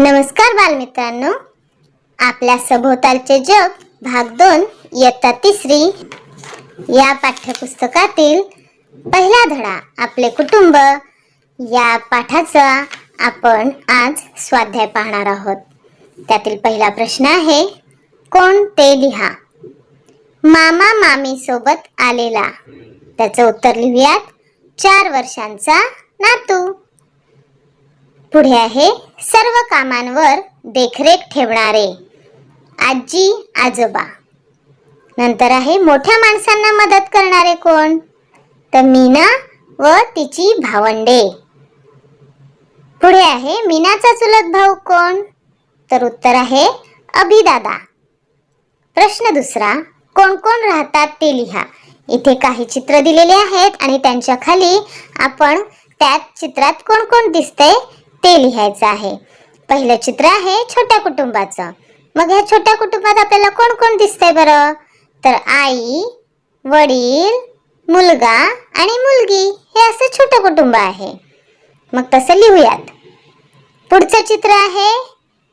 नमस्कार बालमित्रांनो, आपल्या सभोवतालचे जग भाग 2 इयत्ता 3 या पाठ्यपुस्तकातील पहिला धडा आपले कुटुंब या पाठाचा आपण आज स्वाध्याय पाहणार आहोत. त्यातील पहिला प्रश्न आहे, कोण ते लिहा. मामा मामी सोबत आलेला. त्याचं उत्तर लिहूयात. 4 वर्षांचा नातू. पुढे आहे, सर्व कामांवर देखरेख ठेवणारे. आजी आजोबा. नंतर आहे, मोठ्या माणसांना मदत करणारे कोण? तर मीना व तिची भावंडे. पुढे आहे, मीनाचा चुलत भाऊ कोण? तर उत्तर आहे अभिदादा. प्रश्न दुसरा, कोण कोण राहतात ते लिहा. इथे काही चित्र दिलेले आहेत आणि त्यांच्या खाली आपण त्यात चित्रात कोण कोण दिसतंय ते लिहायचं आहे. पहिलं चित्र आहे छोट्या कुटुंबाचं. मग ह्या छोट्या कुटुंबात आपल्याला कोण कोण दिसतंय बरं? तर आई, वडील, मुलगा आणि मुलगी, हे असं छोटं कुटुंब आहे. मग तसं लिहूयात. पुढचं चित्र आहे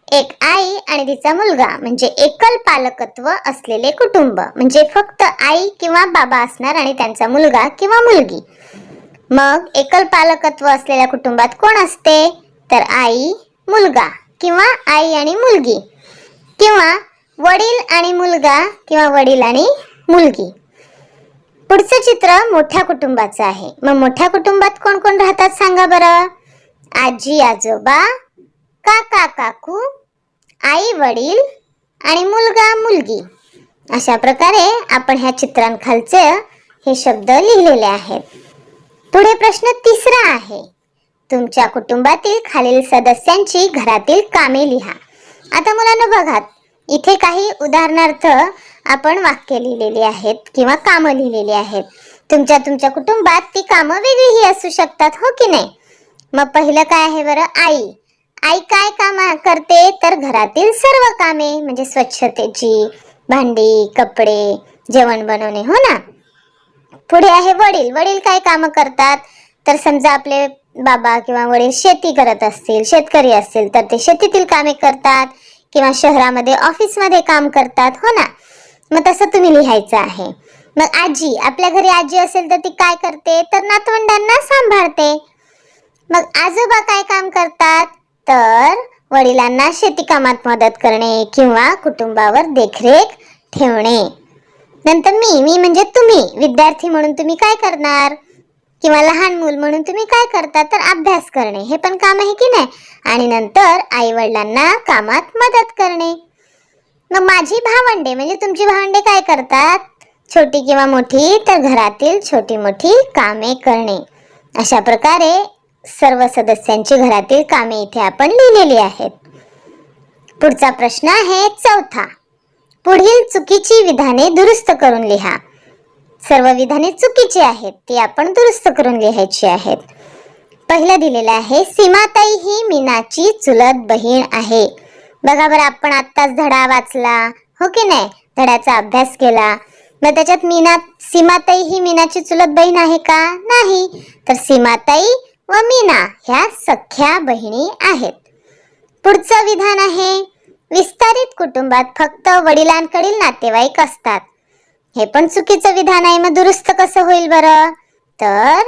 एक आई आणि तिचा मुलगा, म्हणजे एकल पालकत्व असलेले कुटुंब, म्हणजे फक्त आई किंवा बाबा असणार आणि त्यांचा मुलगा किंवा मुलगी. मग एकल पालकत्व असलेल्या कुटुंबात कोण असते? तर आई, मुलगा किंवा आई आणि मुलगी, किंवा वडील आणि मुलगा किंवा वडील आणि मुलगी. पुढचं चित्र मोठ्या कुटुंबाचं आहे. मग मोठ्या कुटुंबात कोण कोण राहतात सांगा बरं? आजी आजोबा, काका काकू, आई वडील आणि मुलगा मुलगी. अशा प्रकारे आपण ह्या चित्रांखालचे हे शब्द लिहिलेले आहेत. पुढे प्रश्न तिसरा आहे, तुमच्या कुटुंबातील खालील सदस्यांची घरातील कामे लिहा. आता मुलांनो बघा, इथे काही उदाहरणार्थ आपण वाक्य लिहिलेली आहेत किंवा कामं लिहिलेली आहेत. तुमच्या कुटुंबात ती कामं वेगळीही असू शकतात, हो की नाही? मग पहिलं काय आहे बरं? आई. आई काय काम करते? तर घरातील सर्व कामे, म्हणजे स्वच्छतेची, भांडी, कपडे, जेवण बनवणे, हो ना. पुढे आहे वडील. वडील काय कामं करतात? तर समजा आपले बाबा किंवा वडील शेती करत असतील, शेतकरी असतील, तर ते शेतीतील कामे करतात किंवा शहरामध्ये ऑफिसमध्ये काम करतात, हो ना. मग तसं तुम्ही लिहायचं आहे. मग आजी, आपल्या घरी आजी असेल तर ती काय करते? तर नातवंडांना सांभाळते. मग आजोबा काय काम करतात? तर वडिलांना शेती कामात मदत करणे किंवा कुटुंबावर देखरेख ठेवणे. नंतर मी म्हणजे तुम्ही, विद्यार्थी म्हणून तुम्ही काय करणार? किंवा लहान मूल म्हणून तुम्ही काय करता? तर अभ्यास करणे, हे पण काम आहे की नाही. आणि नंतर आई वडिलांना कामात मदत करणे. मग माझी भावंडे म्हणजे तुमची भावंडे काय करतात? छोटी किंवा मोठी, तर घरातील छोटी मोठी कामे करणे. अशा प्रकारे सर्व सदस्यांची घरातील कामे इथे आपण लिहिलेली आहेत. पुढचा प्रश्न आहे चौथा, पुढील चुकीची विधाने दुरुस्त करून लिहा. सर्व विधाने चुकीची आहेत, ती आपण दुरुस्त करून लिहायची आहेत. पहिलं दिलेलं आहे, सीमाताई ही मीनाची चुलत बहीण आहे. बघा बरं, आपण आत्ताच धडा वाचला, हो की नाही? धड्याचा अभ्यास केला. मग त्याच्यात सीमाताई ही मीनाची चुलत बहीण आहे का? नाही. तर सीमाताई व मीना ह्या सख्या बहिणी आहेत. पुढचं विधान आहे, विस्तारित कुटुंबात फक्त वडिलांकडील नातेवाईक असतात. हे पण चुकीचं विधान आहे. मग दुरुस्त कसं होईल बरं? तर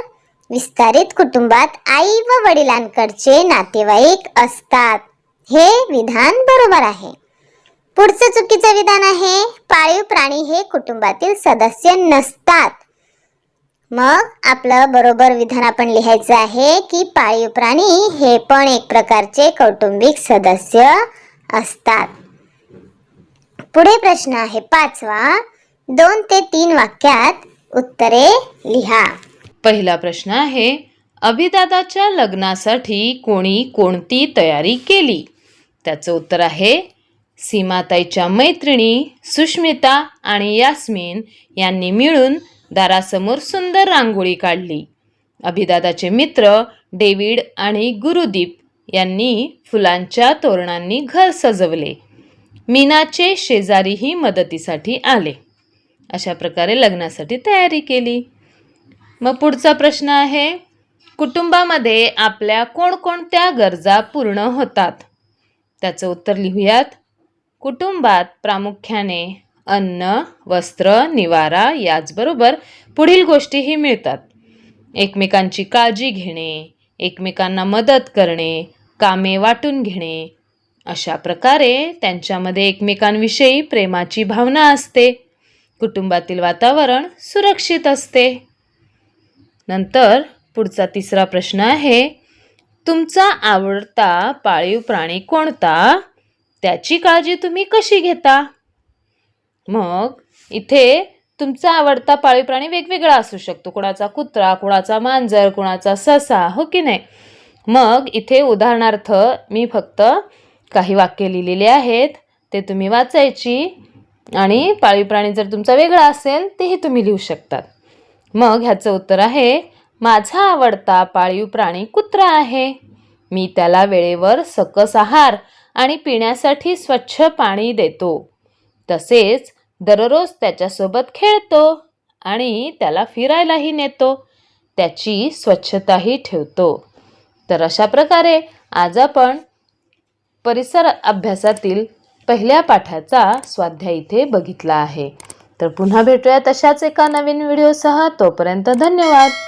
विस्तारित कुटुंबात आई व वडिलांकडचे नातेवाईक असतात, हे विधान बरोबर आहे. पुढचं चुकीचं विधान आहे, पाळीव प्राणी हे कुटुंबातील सदस्य नसतात. मग आपलं बरोबर विधान आपण लिहायचं आहे की पाळीव प्राणी हे पण एक प्रकारचे कौटुंबिक सदस्य असतात. पुढे प्रश्न आहे पाचवा, 2 ते 3 वाक्यात उत्तरे लिहा. पहिला प्रश्न आहे, अभिदादाच्या लग्नासाठी कोणी कोणती तयारी केली? त्याचं उत्तर आहे, सीमाताईच्या मैत्रिणी सुष्मिता आणि यास्मिन यांनी मिळून दारासमोर सुंदर रांगोळी काढली. अभिदादाचे मित्र डेव्हिड आणि गुरुदीप यांनी फुलांच्या तोरणांनी घर सजवले. मीनाचे शेजारीही मदतीसाठी आले. अशा प्रकारे लग्नासाठी तयारी केली. मग पुढचा प्रश्न आहे, कुटुंबामध्ये आपल्या कोणकोणत्या गरजा पूर्ण होतात? त्याचं उत्तर लिहूयात. कुटुंबात प्रामुख्याने अन्न, वस्त्र, निवारा याचबरोबर पुढील गोष्टीही मिळतात. एकमेकांची काळजी घेणे, एकमेकांना मदत करणे, कामे वाटून घेणे. अशा प्रकारे त्यांच्यामध्ये एकमेकांविषयी प्रेमाची भावना असते. कुटुंबातील वातावरण सुरक्षित असते. नंतर पुढचा तिसरा प्रश्न आहे, तुमचा आवडता पाळीव प्राणी कोणता? त्याची काळजी तुम्ही कशी घेता? मग इथे तुमचा आवडता पाळीव प्राणी वेगवेगळा असू शकतो. कोणाचा कुत्रा, कोणाचा मांजर, कोणाचा ससा, हो की नाही? मग इथे उदाहरणार्थ मी फक्त काही वाक्य लिहिलेले आहेत, ते तुम्ही वाचायची आणि पाळीव प्राणी जर तुमचा वेगळा असेल तेही तुम्ही लिहू शकतात. मग ह्याचं उत्तर आहे, माझा आवडता पाळीव प्राणी कुत्रा आहे. मी त्याला वेळेवर सकस आहार आणि पिण्यासाठी स्वच्छ पाणी देतो. तसेच दररोज त्याच्यासोबत खेळतो आणि त्याला फिरायलाही नेतो. त्याची स्वच्छताही ठेवतो. तर अशा प्रकारे आज आपण परिसर अभ्यासातील पहिल्या पाठाचा स्वाध्याय इथे बघितला आहे. तर पुन्हा भेटूया तशाच एका नवीन व्हिडिओसह. तोपर्यंत धन्यवाद.